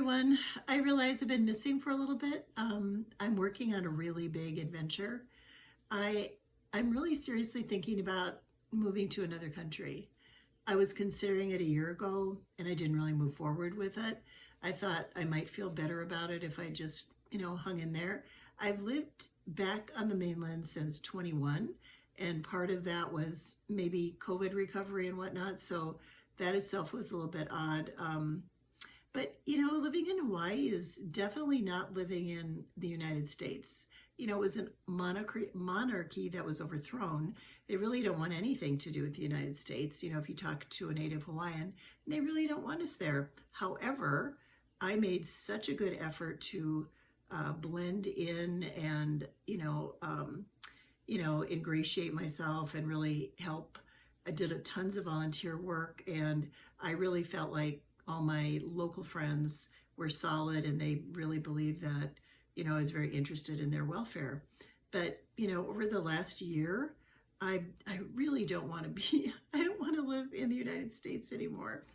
everyone. I realize I've been missing for a little bit. I'm working on a really big adventure. I I'm really seriously thinking about moving to another country. I was considering it a year ago and I didn't really move forward with it. I thought I might feel better about it if I just, hung in there. I've lived back on the mainland since 21, and part of that was maybe COVID recovery and whatnot. So that itself was a little bit odd. But living in Hawaii is definitely not living in the United States. It was a monarchy that was overthrown. They really don't want anything to do with the United States. If you talk to a native Hawaiian, they really don't want us there. However, I made such a good effort to blend in and ingratiate myself and really help. I did tons of volunteer work, and I really felt like all my local friends were solid and they really believed that, I was very interested in their welfare. But, over the last year, I really don't want to be, I don't want to live in the United States anymore.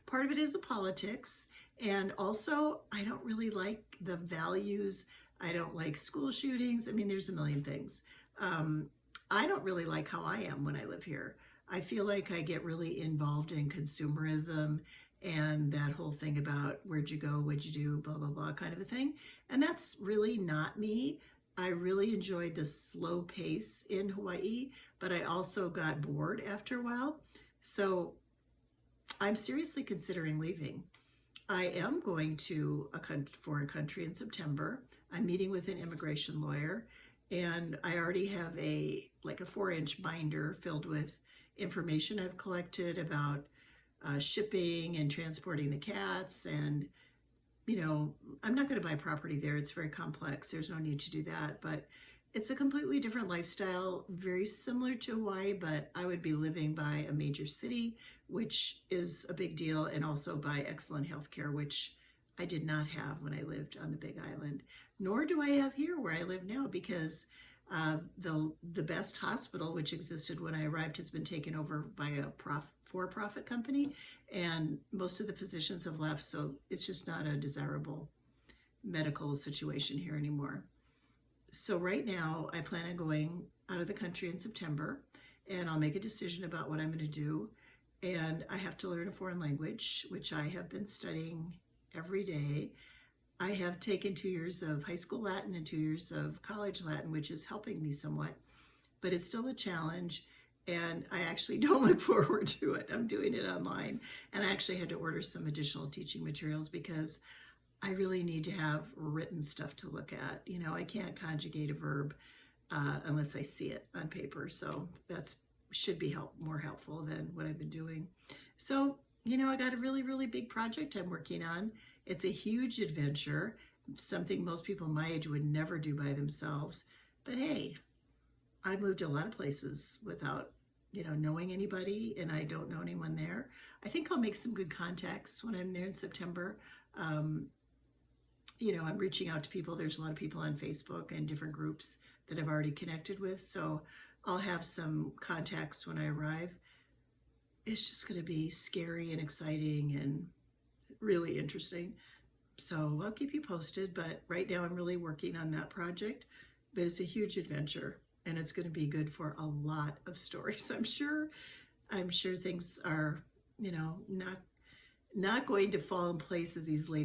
Part of it is the politics, and also I don't really like the values. I don't like school shootings. I mean, there's a million things. I don't really like how I am when I live here. I feel like I get really involved in consumerism and that whole thing about where'd you go, what'd you do, blah, blah, blah kind of a thing. And that's really not me. I really enjoyed the slow pace in Hawaii, but I also got bored after a while. So I'm seriously considering leaving. I am going to a foreign country in September. I'm meeting with an immigration lawyer, and I already have a 4-inch binder filled with information I've collected about shipping and transporting the cats. And I'm not going to buy property there. It's very complex. There's no need to do that. But it's a completely different lifestyle, very similar to Hawaii, but I would be living by a major city, which is a big deal, and also by excellent healthcare, which I did not have when I lived on the Big Island, nor do I have here where I live now, because the best hospital, which existed when I arrived, has been taken over by a for-profit company, and most of the physicians have left, so it's just not a desirable medical situation here anymore. So right now, I plan on going out of the country in September, and I'll make a decision about what I'm going to do. And I have to learn a foreign language, which I have been studying every day. I have taken 2 years of high school Latin and 2 years of college Latin, which is helping me somewhat, but it's still a challenge, and I actually don't look forward to it. I'm doing it online, and I actually had to order some additional teaching materials because I really need to have written stuff to look at. I can't conjugate a verb unless I see it on paper, so that's should be more helpful than what I've been doing. So, I got a really, really big project I'm working on. It's a huge adventure, something most people my age would never do by themselves. But hey, I moved a lot of places without, knowing anybody, and I don't know anyone there. I think I'll make some good contacts when I'm there in September. I'm reaching out to people. There's a lot of people on Facebook and different groups that I've already connected with. So I'll have some contacts when I arrive. It's just going to be scary and exciting and really interesting. So I'll keep you posted, but right now I'm really working on that project. But it's a huge adventure, and it's going to be good for a lot of stories. I'm sure things are, not going to fall in place as easily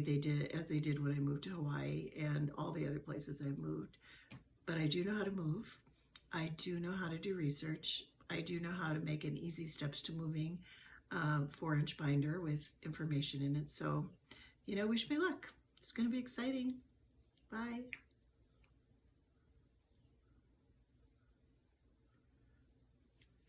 as they did when I moved to Hawaii and all the other places I've moved. But I do know how to move. I do know how to do research. I do know how to make an easy steps to moving 4-inch binder with information in it. So, wish me luck. It's going to be exciting. Bye.